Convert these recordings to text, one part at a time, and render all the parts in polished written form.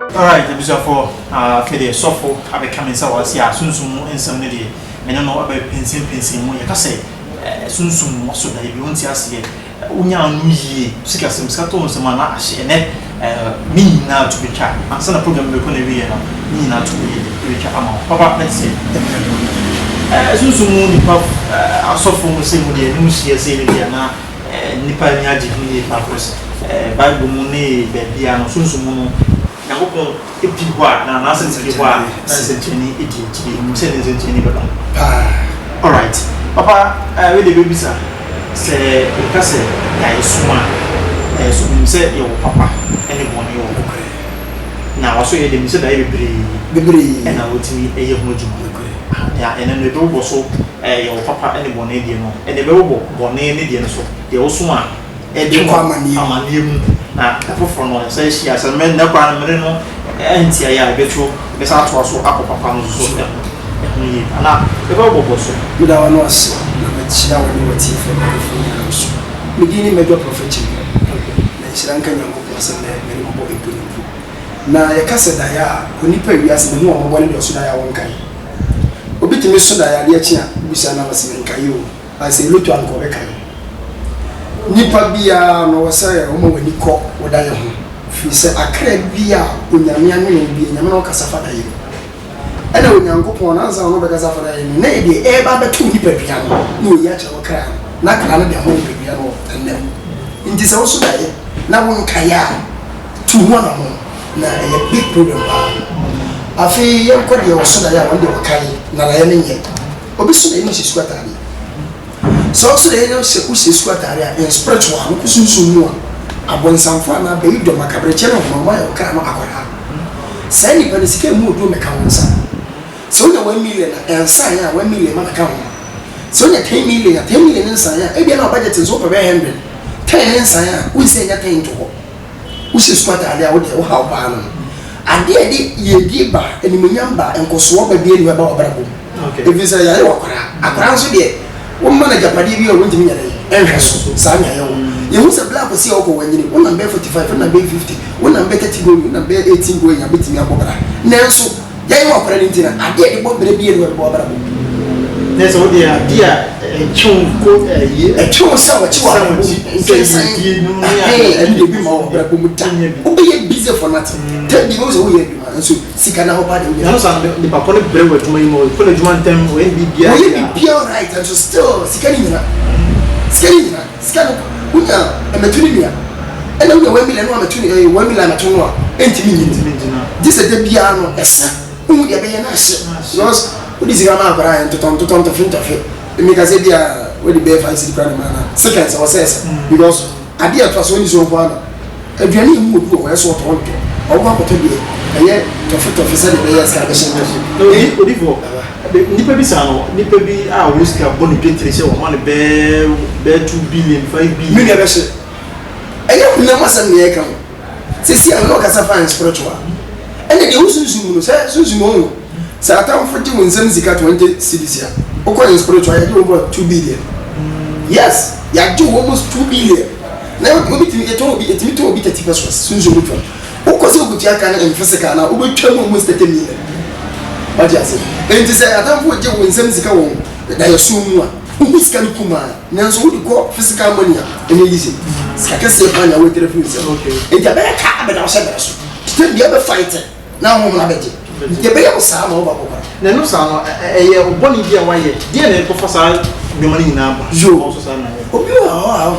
Alright, the visa for the software I become so as ya soon in some lady. I don't know about pencil when you can say soon so that you won't see us yet. Unya Nuyi, Sika some Sato, some man, me now to be chat. And send a program we're going to be me now to be chat. Papa, let's say. Soon the software will say with the news here, say Liana, Nipa Yaji, Papers, Bible Money, Babiano, Sunsumo. Nagopo epiwa na nasa epiwa na senteni eti musene senteni baba. All right. Papa, we the baby sir. Say because ya isuma so me say your papa anybody your okre. Na waso ye dem say da bebre na wotimi eye ho adwuma. Ya ene no be wo so your papa anybody die no. Ene be wo bone ne die no so. De wo so a e de ko amanie mu na afoforo no say shia say men na kwa na mere no entia ya betro be sa to so akopapa no so so ni ana e ba bo so me da wa no ase na me chia wa ni wati fe na fo so me di ni mejo prophet na shiranka nyango ko san na me ko ebu na ya kase da ya onipa wiase me no mo bone do so da ya won kai obitimi so da ya de chia bisa na wase nkai o ase lutu anko be kai nipa bia no wase o mo wani ko woda ye ho fi se akra bia onyame anu bia nyame no kasa fada ye ana onyankopon na anza no be kasa fada ye na e de e ba betu nipa bia no ya cha wakra na kra na de ho bia no tanem nti se wo so da ye na won kaya tu ho na ho na e big problem ba afi ye ko de wo so da ya won de wakai na la ye ne obi so da ni se su atare so de no se ku se su atare a spiritual ko sunsun mu abonsanfo na be do makabreche no mama ya ka no akwara sai ni bani sike mu do meka wonsa so na 1 million ensa ya 1 million ma ka ho so na 10 million ensa ya e bia na budget so per 100 10 ensa ya we say ya 10 to ho we se su atare a wo de wo ha ba no ade ye di ba enimnyam ba enkoso ba bi eni ba obrabo okay e visa ya akwara so de wo manager padi bi o wontimi nya dai enhwe so sa nya ya wo ye hu se black si o ko wanyini wo number 45 na number 50 wo number 30 go na number 18 go nya betimi abobra nanso ya yi wa kwara ni ntina ade de bobra bi eni ba obrabo neso dia chun ko ye chun sa wa chi wa di no ya ende bi ma obrabo muta wo be ye busy for nothing tell me wo so wo ye so sika na ho ba de no so the papa no bre we tuma imo ko le juma tem we bi bia ya right and so still sika ni na sika no unya ametuni bia ena unya 1 million no ametuni 1 million ametuni no entimi nyina this is the bia no esa umu dia be na hye because odi sika na akara entoton to fintafe emi ka se bia we di be fa sika kwa na mana seconds or says because ade atwa so ni so kwa na aduane mu obi ko eso to nto oba ko to bia eye to se de be yes ka be shen no odi vo nipa bi sa no nipa bi a wo sika boni petri se wo ma ne be 2 billion 5 billion me be she eye kuna masam ne ka se si an no ka sa fan spiritual ene de usunsun no se sunsun no sa atam foti won zam zika 20 cedis ya o ko spiritual ya do over 2 billion yes ya do almost 2 billion na o bi timi to bi etimi to bi 30 pesos sunsun no o ko se o gutia kan na physical na o be twam almost 30 million Majiase. Enti say atamfo je won nsem sika won da yesu mu a. Wo sika no kuma. Nanso wo di go physical money a ene yisi. Sika kase pa na wo telephone se. Okay. Enti abaya ka abada wo se bere so. Tell me be fight. Na wo na beje. Ye be yo sa ma wo ba ko. Na no sa no eye oboni dia wa ye. Dia na ko fa sa be mani nyina ba. Jo. So sa na. Obi wa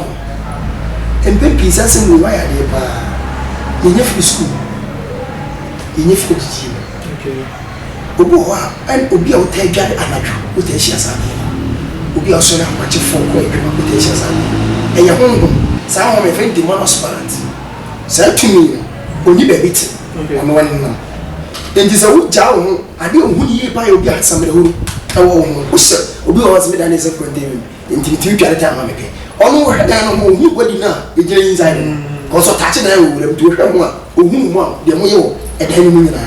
empe pisa se mu wa ya de pa. Ye nye free school. Ye nye free team. Okay. Obo wa and obi a wo ta dware anadwo wo ta hia sa obi a so na kwache fon ko edwuma wo ta hia sa e ye honhom sa ho me fe demon spirit sa tumi oni be bit ono wan nam enti sa wo ja wo ade ohun yi ba ye obi a samre huru e wo ho wo se obi wa wasme dan se kwante enti timi dware ta ma me ke ono wo hada no mo hu gwadi na e gire inside ko so tache na wo wura bi wo hwa mo a ohun mo a de mo ye wo e dan mu nyina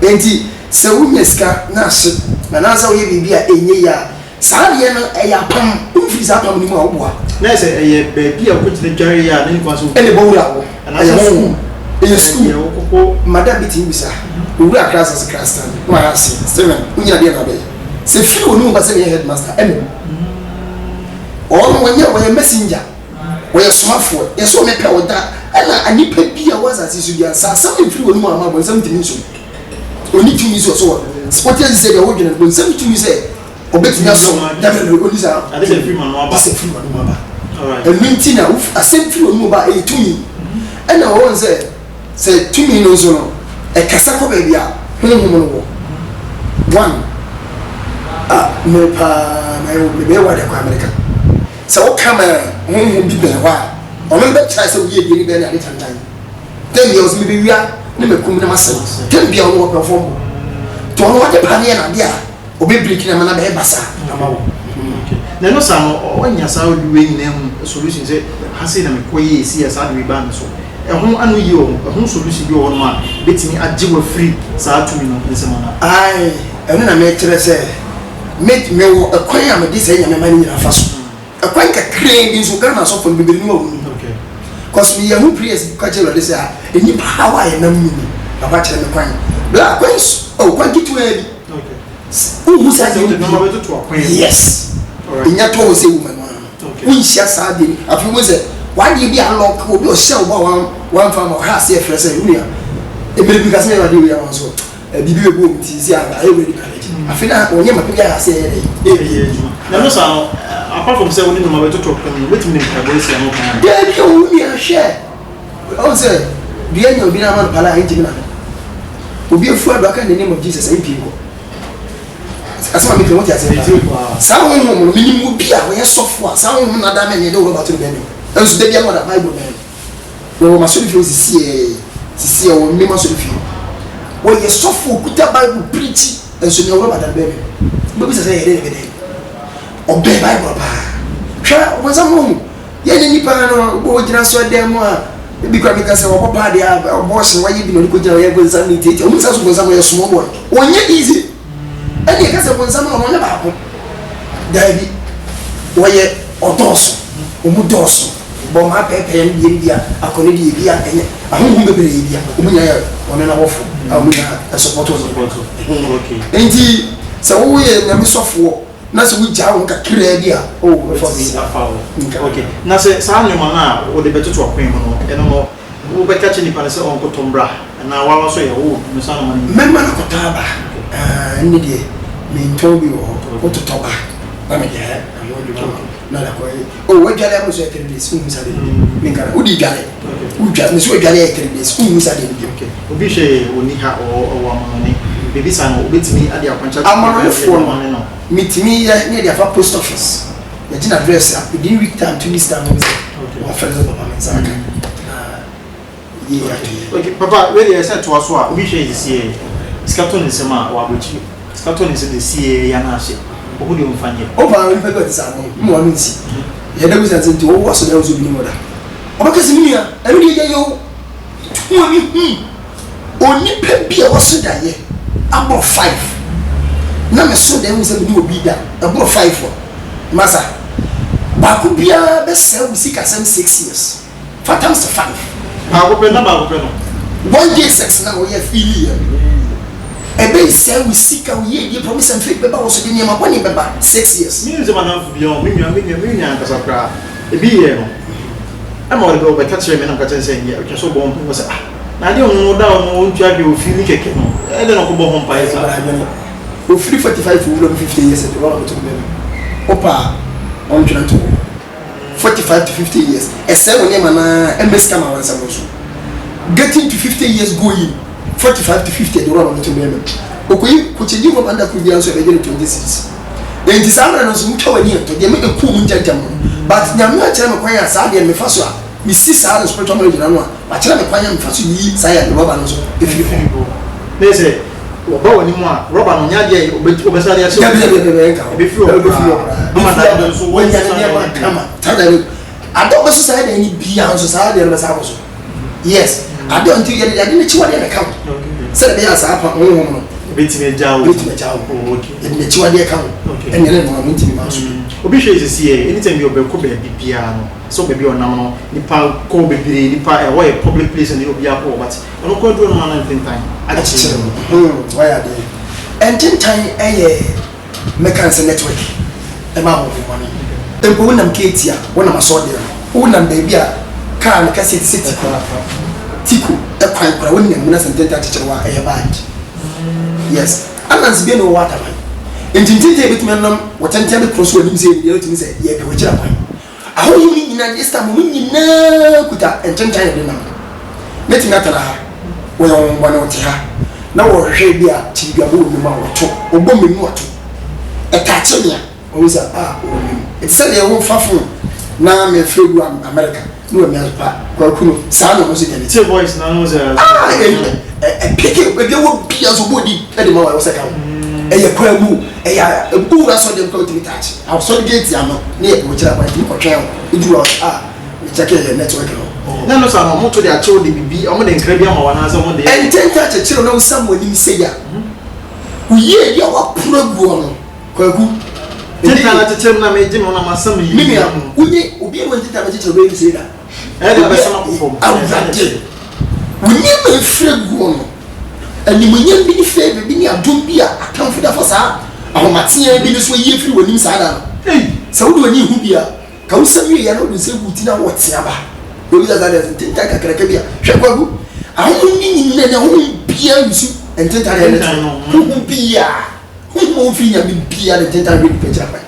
enti se wunya sika na hye na na sa wo ye bibia enye ya saa ye no e ya pam umfiri sa pam ni mu a wo boa na se e ye be bia ko tire dware ya na nfa so ene bo wura wo na so in school madam bitin bisa we are class as class stand no I see seven unya dey na be se free onu ba se headmaster or when you messenger we are smartphone yes so me pe oda na anipa bia was as you dey say some free onu ama bo something so oni tumi so sport is say the word na bo something say obetumi aso da me oni say I dey free man no aba say free man no aba alright and minti na asem free onu ba e tumi and na won say tumi no so no e kasa ko ba bia honhom no one me pa me be wa de kwa America so o kama honhom bi be wa ono be try say we ye bi be na de tantan then years me be wia ne me kum na masem then bia ono perform to ono wa de pa ne na dia obi break na mana be basa amawo na no sa no onya sa odi we nyina hu solution say hase na me koye esi ya sa de ba me so ehun anu yi o ehun solution bi o no a betimi agye wa free sa atumi no nsemana ai enu na me kire say make me wo ekwan am di say nyame mani nyina fa so ekwan ka crane bi so Ghana so for bibiri no wu okay cause me yahu praise ka kire de say eni power ya na mu baba kire me kwan bla kwan o kwan kitu e bi okay who say the number beto to akwan yes inya to say woman okay we share sa de afi mo say why dey be unlock obi o share obo one farm or house here fresh unia e be bi ka say wa dey we am so bibi we go ti si I ready college afina onye ma pia ya say na no sa apart from say we number beto to akwan wetin name ka go say am kan dey bi o mi a share o say bi anya obi na man pala hinji na obi efu ado aka in the name of Jesus and people asema mi tell what you say sa won mo minimum bi a we sofo a sa won na da me ne do ro ba to be no enso de bia mo da Bible man wo ma so fi sisi o mi ma so fi wo ye sofo kuta Bible preach enso ne ro ba da be bi se say ye de o be Bible pa hwa wo za mo ye ni nipa no wo jira so dem a bi kwa mi ka se wo papa de a bo se wa ye bi no ko jira ye go za mi tete o mi sa so go za mo ye small boy onye easy and you can say when someone on about Daddy, why odos, umudos, Boma Pepe and India, a Conedi, and a home baby, Umina, on an awful, a supporters of water. Okay. And he so we never soft war. That's which I want to clear idea. Oh, for me. Okay. Now, say, San Mana, or the better to a queen, and no, who by catching the Panasa on Cotombra, and now I also, oh, Musan, Member Cotaba, and the me ntobi o to toba na me je na la ko o we jale am so e kere des fu sade me ngara o di jale o jale me so e jale e kere des fu sade okay obi she oni ha o wa amani bebi san o betimi ade akwancha amano fo no mitimi ya ne dia fa post office ya jina address a within week time 2 weeks time okay wa friends of papa me saka okay papa we dey set to aso a obi she is here skato ni sema wa bochi skato ni se de sie ya na ahye obo de mfanye oba we pego ti sa mo wa nti ye da gusa nti wo wo so da zo bi ni moda oba kasi mi ya enu de ye yo mo mi oni pe bia wo so da ye abo 5 na me so da nse bi obi da abo 5 masa ba ku bia be se we sika 6 years fatams 5 ba ku pe na ba ku pe no 1 day 6 na wo ye feel ye ebe say we seek our ye promise and faith beba also dey near kwani beba 6 years me nze manam fu bion me nua nkasa kra ebi ye no ama o be catch me na catch say ye o so bon po say ah na dey on da on ntwa de o feel keke no e dey no ko bo hon pa esa o free 45 for 50 years e wa to be opa on try to 45 to 50 years e say on yema na ms kama wan say so getting to 50 years going 45 to 50 do run to me okoyi ko cheji mo banda ku bian so be gele 26 then this amra no so mutwa wani to de me ku mu njajam but nyame a kire me kwan ya sa de me fa so a mi si sa the spiritual knowledge na no a kire me kwan ya me fa so yi sa ya roba no so e fi they say oba wani mu a roba no nya de obesa de so be fi mama da so wani ya de ba kama tada ado be so sa de ni bia so sa de be sa ko so yes I don't think you didn't chiwa de account. Say be as apa betime jawo. Okay. And the chiwa de account. And you know mo ntimi ma so. obi hwe is here anytime you be ko be bibia no so be onam no nipa ko bebire nipa e why public place and obi akọ but no ko do no man time actually why are they and time mechanics network e ma ho money empo wonam ketia wonam asode wonam baby a car na cassette city tiku e kwan kora wonam na sententa teacher wa e bad yes anans be no water man entintinte betumi nam watantante cross woni mse ye betumi se ye be wachira kwan aho yuni nyina esta mo nyina kuta entintante de nam meti ngatara ha wo yon bwana oti ha na wo hwe bia chibiabo ni ma woto obo menu woto e ka chenia o say it's said they won't fafu na me fregu America no me aspa kwa kuno sa no so dey two boys na no say pick it we go bia so body e dey ma wa say ka e kwa mu e ya bu ra so dem ko timi touch I so gate ya no na e ko kira kwa timi ko twen e du me check your network no no sa no mo to dey acho de bibi o mo dey nkra bia ma wa na say mo dey and ten touch chiro no sam woni say ya uye ya wa progu no kwa ku tenta na tetem na meje mo na masam yi mimi ya unye obi e tenta na tetem be say da e dey be sama ko fom awurade unye me fregu no ani munye bi ni fe bi ni adom bi a akamfo da for sa ahomatia bi ni so yi firi wonim sa da no sa wo do ni hu bi a ka wo sami ya no do se buti na wo tia ba obi da da tenta kakraka bi a hwe kwagu ahun ni na na hu bia yusu ententa na hu bia hu fi nya bi bia de tenta bi pecha pa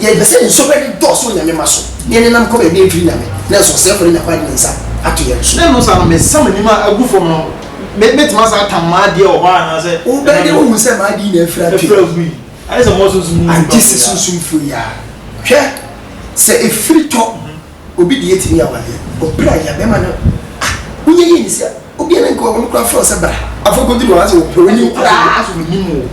ye be se so be do so nya me maso ye ne nam ko be bi fi nya me na so se for nya kwa ni nsa ato ye so na no sa no me sam ni ma agu fom no me tuma sa tamma de o ba na se o be de wo se ma di na afra pi ai se mo so su mu anti se so fu ya hwe se e free to obi de yetimi awale o bra ya be ma no unye yi ni se obi na ko no kwa fro se bra afoko di wa se o pro ni kra aso ni mu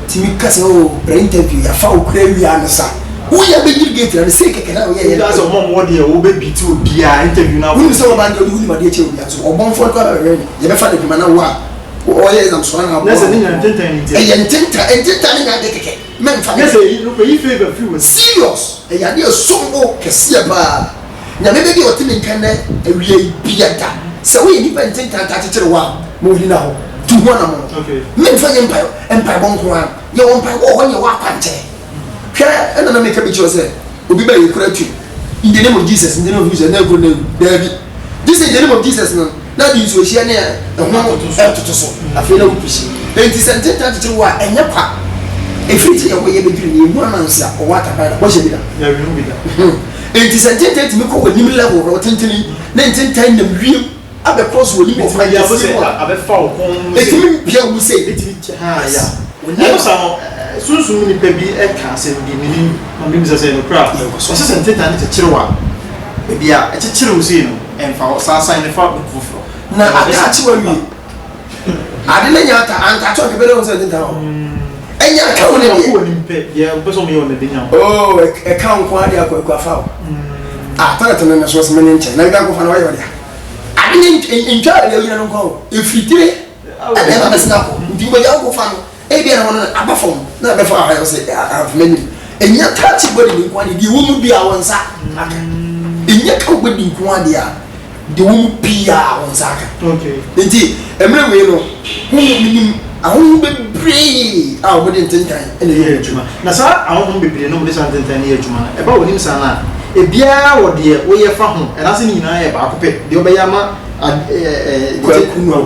timi kase o pre-interview ya fa o kra wi ansa wo ya be gate na se keke na wo ya ya so mo de wo be biti obi a interview na wo se wo ba de wo ni ma de che obi aso o bon fo ko ba re ye be fa de ma na wo a o ye exam so na na se ni na tenta ni e ye tenta ni na de keke men fa na se no ko yi favor few serious e ya de sombo kese ba nya me be bi o timi nkan na awie bia da se wo ni pa tenta ta kire wa mo ni na ho tu ho na mo okay men fa empire bon ko an ye won pa wo ho ye wa kwante hwe na make be sure say obi ba ye kura tu in the name of Jesus in the name of Jesus na go na David this is the name of Jesus no na di so hia na ho to so afei na wo pushi enti sente ta tete wa enye kwa efiti ye wo ye be diri ni mu anansia o wa ta ba da wo she bi da ya wi mu bi da enti sente ta timi ko woni level ro tenteni na enti tan na wiem abe cross woni mo fa ya bo se abe fa o kon etimi bia wo se etimi ha ya na so no sunsun ni pe bi e ka se bi ni ma bi se no craft so se sente ta ni te wa e bia e te wo se no en fa sa sign ne fa fufuro na atachi wa wi ade na nya ta anta to ke be no se tinta ho enya ka wo ne ni pe ya bo so me yo ne de nya oh e ka nko ade akwa fa tara tana na so se men nche na ga ko fa na wa yo dia ade ni ntwa ya yina no ko e fitire ade ba se na ko ndi bo ja ko fa no e bia na wono abafom na be fa ha yo se many enya touch body ni ko ade di wo mu bia wonsa aka enya ka body nko ade a de wo mu bia wonsa aka okay enti emre we no hu minim ahun bebre a wo de ntentan ene ye adwuma na sa ahun bebre no mo de sa ntentan ye adwuma e ba wonim sa na e bia wo de wo ye fa ho e na se ni nyina ye ba akopɛ de obeya ma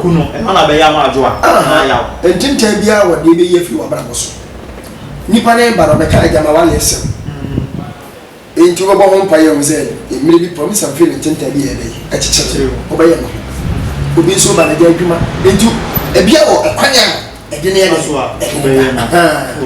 kuno e na be ya ma adwoa na ya ntentan bia wo de be ye fi wo bra boso nipa ne ba ro be ka agama wa lesem enti wo ba ho mpa ye mze emre bi promise am feel ntentan bi ye be a chichire obeya no obi so ba na de adwuma enti e bia wo ekwanya e de ne obeya na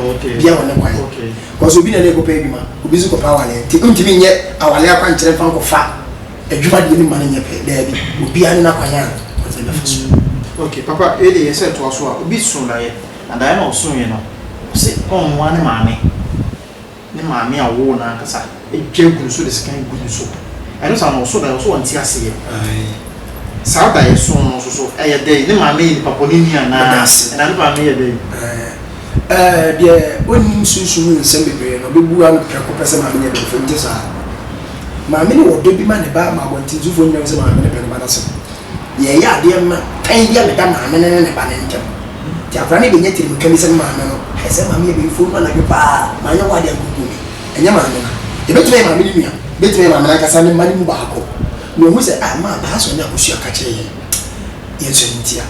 okay bia wo ne kwanya okay cause obi na ne ko pa adwuma obi so ko pa wale ti ntimi nye awale akwa nkyere fa ko fa adwuma de ni mane nye pe da bi obi ani na kwanya ko ze be faso okay papa e de yese to aso a obi so na ye and I know so ye no se on wane maame ni maame a wo na kasa e dwegu so de skan gu so I know some so da so wanti ase ye sa da ye so no so e ye dey ni maame ni papa ni ni ana na ni maame ye dey deɛ onim sunsun nsɛm bebree no bebu ano prɛko pɛsɛ ma me yɛ bɛfo nti saa ma me ne wɔdɔ bi ma ne ba ma abɔnten zufo nyɛ sɛ ma me ne bɛno ba nasɛm yɛ yɛ adeɛ ma tan bi a meda ma me ne ba ne ntɛm ti afra ne bɛnya tiri meka mi sɛ ma me no ɛsɛ ma me yɛ bɛfo no na bi paa ma nyɛ wɔ adeɛ akuku me ɛnyɛ ma me na yɛbɛtumi ma me ne nua bɛtumi ma me na kasa ne ma ne mu baako na ohu sɛ ma ba so ne akosua ka kyerɛ yɛ nso ntia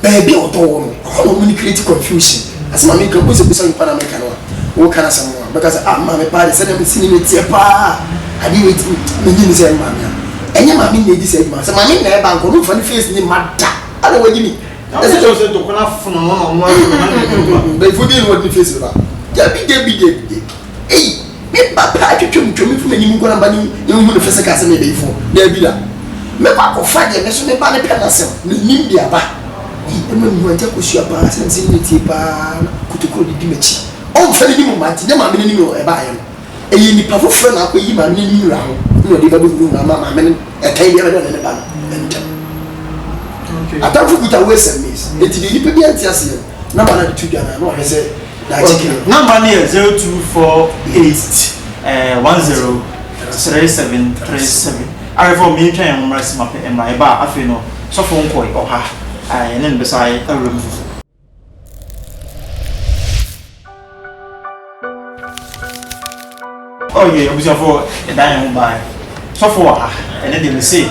baabi a ɔtɔ wɔ no ɔno mu ne create confusion asema me nka bose bisa nipa na me ka no wo kana sam no because ma me pa de sɛ na me sini me tie pa ade we me nyi sɛ ma me enye ma me nedi sɛ ma sɛ ma me na e bank no fa ne face ni mada ala wagi ni ɛsɛ sɛ to kona fono no no be fu bi no wadi face ba ja bi de eh me papa twetwem fu mani mu kona ba ni hu no face ka sɛ me be fu da bi da me pa ko fa de me so me ba ne pɛ na sɛ ni nim bia ba ema mi wanja ko sua pa se nsi ni tie pa kutukuro di dimachi o fa ni mu manti ne ma me ni mu e ba ayo e yi nipa foforo na akọ yi ma me ni ra ho no de ba bu na ma me e kai bia ba ne ba no enta okay atafu kuta we SMS e ti ni pe bia ti ase na ba na de tu gana na o hese da chicken number ne 0248 103737 arefo mi twan mo mrasi mape e ma e ba afi no so fo nko e oha and then beside a room. Oh yeah, we have for a diamond by so for and then they say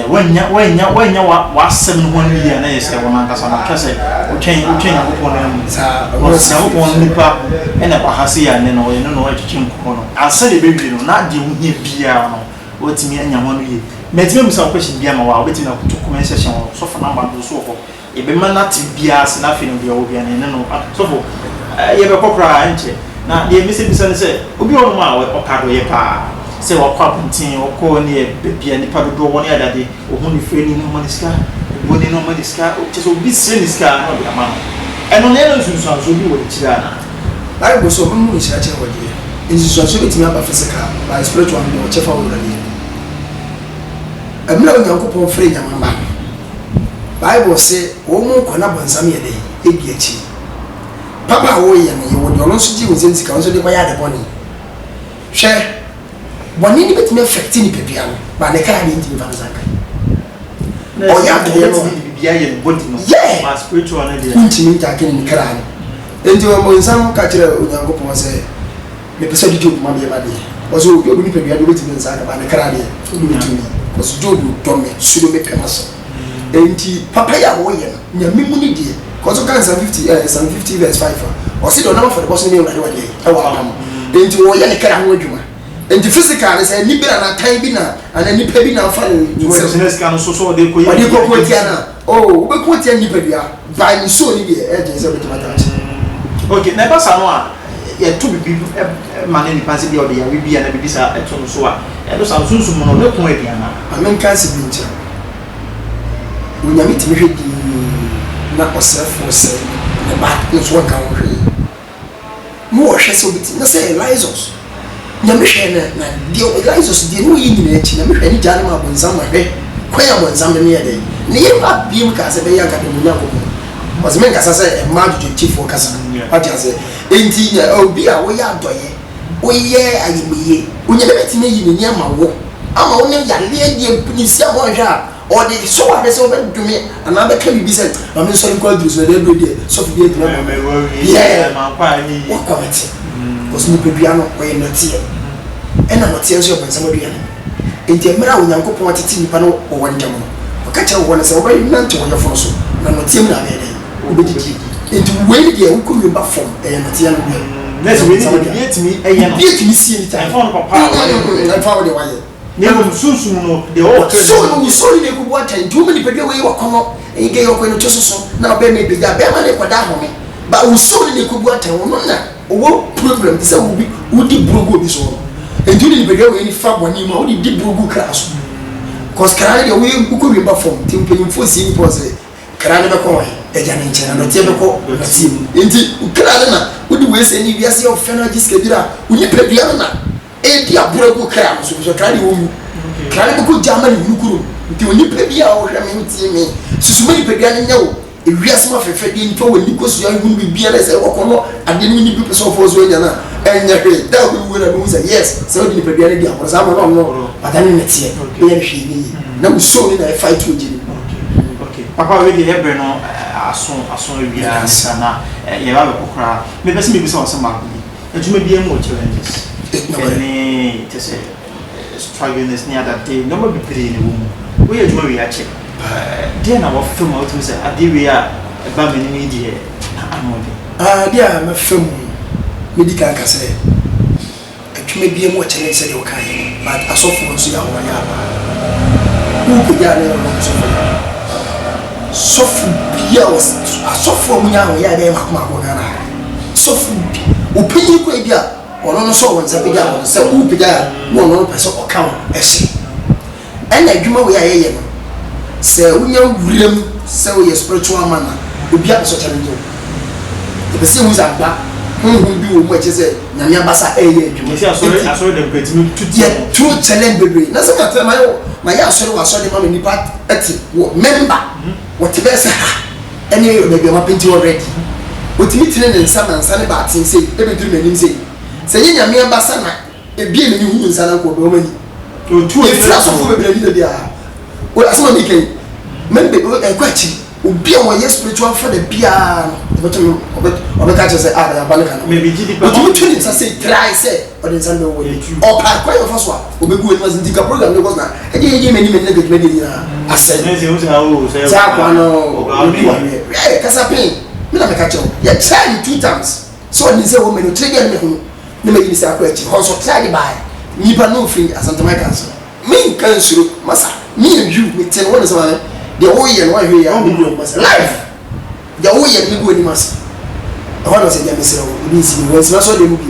when ya what 7 million is a woman because I'm say change upon them was upon nipa and a bahasi and then or no change I said the baby no not the piano what me and one met me some question be ama wa wetin na to comment section so for number do so for e be man na tibia se na fe no be obi an ne no so for ye be popra nche na de me se bisa ne se obi ono ma we okado ye pa se wo kwa puntin wo ko ne be bia ni pa do wo ne adade wo hu ni fe ni no maniska wo ni no maniska o che so bi se ni ska no be ama no eno ne no sunsun so bi wo de chira na Bible so mo mu chira chira wo de nsusu so betimi aba physical by spiritual no chefa wo de Emla Nyankopon free nyamama Bible say wo mu kona bonsam ye de ebi achi Papa wo ye ne wo de ono so ji wo sensika wo so de kwaya de boni hwe boni ni betime affect ni pepia no ba ne kara ni ntimi fa nzaka o ya de ye no bia ye body no ma spiritual na de ntimi ntaka ni kara ni enti wo bonsam ka kire Nyankopon say me pese di job ma be ba de o so obi ni pepia do betime nzaka ba ne kara de o do betime was jodu tome sudo me pemaso enti papa ya wo ye nya mimu ni die cause kan 50 verse 5 o si do na for the boss ni na de wade e wa am enti wo ye ne kara ho adwuma enti physical ne say ni bira na tan bi na ana ni pa bi na fa ni business kan so de ko ye ko tia na oh we ko tia ni pa bia ba ni so ni die e je se betima ta okay na ba sa no a ye to bi mane ni panse bi o de ya bi ya na bi sa eto no so a e do sa sunsun mo no le kon e na amen kan se bi ntia unyami timi hwedi na osefo se na ba no so kan hwe mo hwe se obiti na se Elizos nyame hwe na dio Elizos di no yi ni na echi na me hwe ni jare ma bonzam hwe kwaya bonzam ne ye de ne ye ba bi mu ka se be ya ka de mu nyako was men kasa se e ma do chief for kasa ati ase enti obi a wo ya doye wo ye ayimiye onye beti na yi ni ama wo ama wo ne ya le die pinisi a wo hwa o de so wa be se wo be dumi ana be ka bibi se na me so ko adru so de do de so fi de drum yeah ma kwa ni wo komati cause ni bebia no ko ye notie e na notie so yo pensamo bia enti emra wo Nyankopon atiti nipa no wo wandam no o ka cha wo na se wo be nante wo yefo so na notie mu na be de obedidi enti we dey wo ko yomba form e notie no bia let's we need to me e no be to see any time phone papa I found the wire ne mo sunsun no de o so ni ko bo atan ju me ni pede we wakono e ge yoko no chososo na be me be ga be ma ne kwada home ba wo so ni ko bo atan wo na owo problem ti se wo bi wo di brogo bi so e ju ni pede we ni fa boni ma wo di brogo crash cause kran de we ko wi ba form ti mpenyin fo si ni pose kran be ko e ja ne nchena no tie be ko na tim enti kran na wo di we se ni wiase o fena jiske bira wo ni pedua na e di abrogo kran so kran wo mu kran be ko jama ni nukuru nti oni pedua o hwe me ntie me susu me pedua ne nyawo ewiasema fefe di nto wani kosu ya hu bibia na se wokono ade ni bi person for so nya na enya hwe da ko wu na mu say yes se odi ni pedua na di akoro sa ma no patani netie e ya hwe ni na uso ni na fight ojini okay papa we di hebre no aso ewia na sana ye ba kokra me pese me bi se wose ma ko bi aduma bi am challenges any to say struggling this near that day no be pray ni wo we aduma we a check dia na wo film out to say ade we a ba me ni di e amode dia ma film medical ka say aduma bi am challenge say o kan but asofo nso ya wo ya ba ku ja ne no sofu bia was asofo mu nya wo ya be makoma ko na sofu opinyi ko bia ono no so won zabe dia won se u bia no no person o kan e hye ena adwuma we ayeye no se unya wurem se we spiritual man obi a so challenge o be se hu za ba hu bi wo mu eche se nyame abasa eye adwuma se asori dem kwetimi tuti true challenge bebe na se mata ma ya asori wa asori ma nipa eti wo member what be say any baby ma penti already otimi tine ne nsa na nsa ne ba atin sei e be duru manim sei se nyame abasa na e bie me hu nsa na ko do mani o tu e fra so fu bebe ni dia o asema mi kai membe e kwachi obi a wo yes spiritual for the bia obeto obeka che say ya ba ne kana maybe gidi pa otimi tune nsa sei try say o de nsa no wo o pa kwa yo faso a obegu ni mas ndika program ne ko na e je me ni me ne get me ni na asay ne se o se hawo se za kwa no eh kasa pin me na me ka che ya try 2 times so ni say wo me no trigger me hu ne me ni say akwa chi ho so try by ni pa no free asantama kanso me kan suru masa me and you me ten one so the whole year no here ya me go masa life the whole year me go ni masa I want to say, Mister, we see what's also the movie.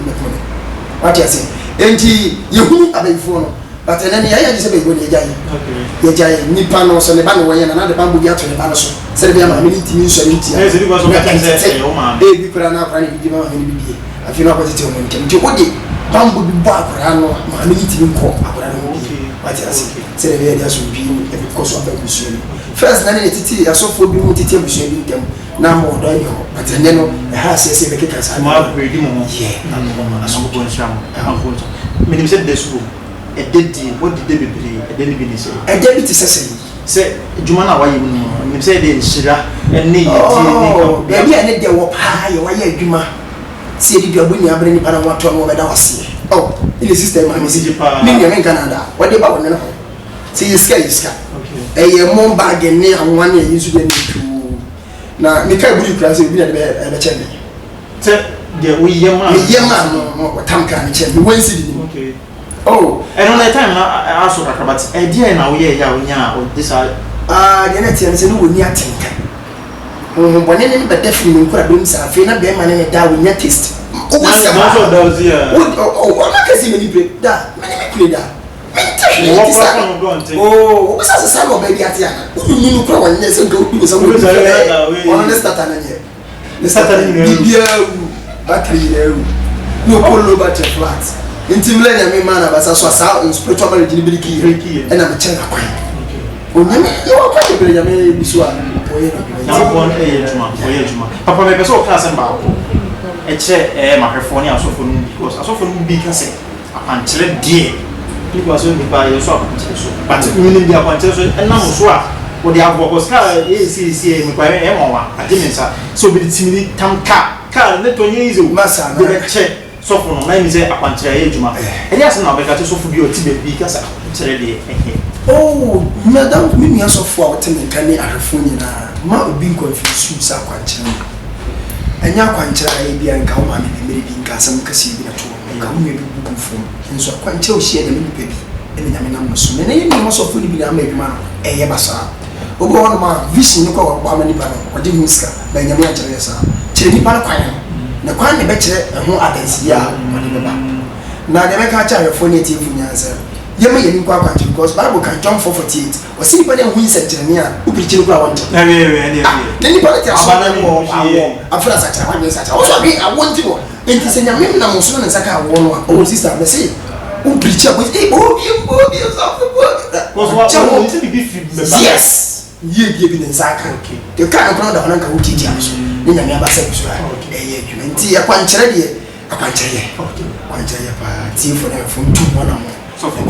What you say? Enti yehu abefo no but then ya just be go dey jai ya jai ni pano so le ba no yen na de bambu ya to le ba no so se be ma mi ntimi so ni tia e se bi ba so ka say o ma e bi kura na kura ni bi ma ni bi afi no kwati te o mo ntem ti o de bambu bi ba kura no ma mi ntimi ko akura no bi what you say se le be ya so bi e bi ko so ba bu so ni first na ni titi asofo bi mu titi bu so bi ntem na mo do yo but then no e ha se be keka sa ma be di mo yeah na mo asofo bon sham afo me ni se de su e dedi what did they be e de ni bi ni se e de bi ti se juma na wa yi mu ni se de nshira e ne yi ti ni ka bi ane de wo pa ye wa ye adwuma se di duabu ni abre ni pa na wa to no be da wase oh ile system ma mi si ni ni men Canada what de ba won na se yiska okay e ye mon bag ni awon ni yin su de ni tu na mi kai buri kura se bi na be chende te de we yema no tamka ni chende we si di okay oh and on that time na aso kakra but e dia na we ya onya o this de na tie se no woni atenka bone ne be defi ni nkura do msa afi na be ma ne da wonya taste o na so da ozi ya o na kasi me ni break da me ni me kule da oh, what's the sound of baby Atiana? You know, when there's a good news, I'm going to start the Saturday, battery, no polo battery flats. Intimate, I mean, man, as I saw in spiritual eligibility, and I'm a child. You are quite a brilliant Biswa. Now, 1 a.m. Papa, my person class and bow. It's a microphone, also for because I saw from big cassette. Until dear. People so be by yourself but really be appointed and now so what they have was car ACC me kwa e mo so be the timidi tam car net 20 years old massa be check so for no me say appointed e juma e ya na be ka so for bi o ti be bi ka sa appointed de oh madam me so for what me kan ni arefo nyina ma obi confuse sa appointed enya appointed e bi an ka o ma me me bi nka sam kasi bi na to ka wo me bi bu fo nso kwanche o hie na me nipa bi ene nyame nam no so me na yemi mo so fo ni bi na ma adwuma no eye basa obo wono ma vision ni ko wa ma nipa no odi muska na nyame a kire sa kire nipa no kwan na kwan ne be kire ho adansi ya odi be ba na de me ka cha refo ni eti fu nyansa yema yemi kwa kwanche because bible can John 4:48 o si nipa ne hu nsakire ni a o preach ni kwa won na we ne nipa ne ta so na mo afra sa cha wa ni sa cha o so bi awon ti mo enti se nyame na mo so na saka awon o sister me say preacher with obi of the book. Yes. ye bi ne nzaka de ka ko da hono ka wuti dia so ni nyame abasa bi so ye adwuma nti ya kwankyere de akwankyere pa ti fo na fo ntu mo na mo so for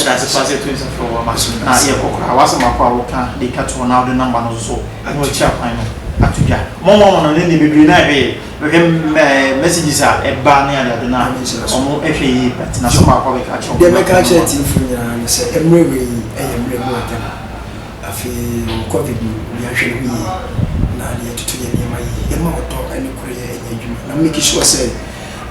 that's a pass to is for machine na ye kokra wasa makwa woka de ka to na the number no so no chia kwan no atuja mo no ne bebre na be messages a eba na ya de na omo ehwe yi but na so makwa be ka cho de me ka che ti fo nya ne se emrewe emre mo ta afi covid ya hwe wi na de tutu ye ne mai ye ma oto ene kure ye adwuma na make sure say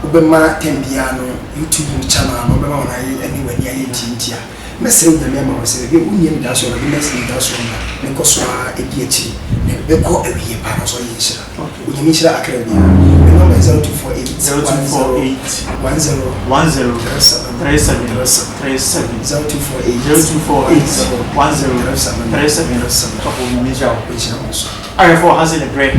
ubema tembia no YouTube channel no ubema na yi anywhere ni ayi tintia message na mema wo say be unye mi da so na message da so na ne ko so a edi echi ne be ko awiye pa no so yi shira unye mi shira akra bia the number is 0248 for has in a break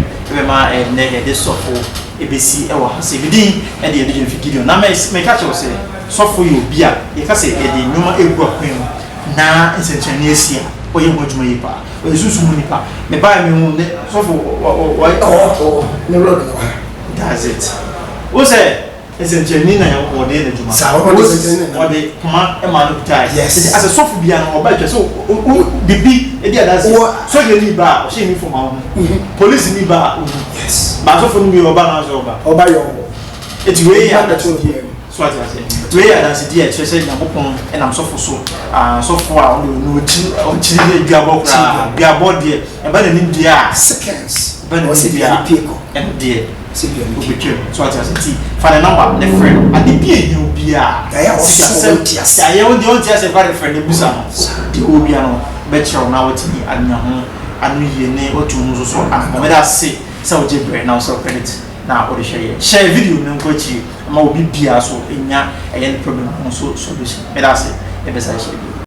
ma ne de sofo ebesi e wa hase bidin e de de video na me catch you say sofo you bia ye ka say e de nyoma egu akwan na nsenchane asia oye hojuma yi pa oye susu mu ni pa me ba me hu ne sofo ne road that's it o say nsenchane na ya wo de juma sa wo de kuma e ma no tai yes as a sofo bia no oba twa so bibi e dia that's so je ni ba o she ni for ma police ni ba yes ba so fun bi oba na so oba yo eti we ya that so ati ati we ya that dia chese na bopon e na so fo so so fo a no chi ni duabo kra duabo de e ba na ni dia seconds ba na ni dia pico and dia CPN so ati ati for the number the friend adi bi you bia ya o so tias ya ye on tias e very friend e busa no di obia no be chero na watini anya ho anu ye ne otu nso so me da se so jebre na so credit na o de share video ne nko chi ma obi bia so enya eye problem so solution me da se e be sa share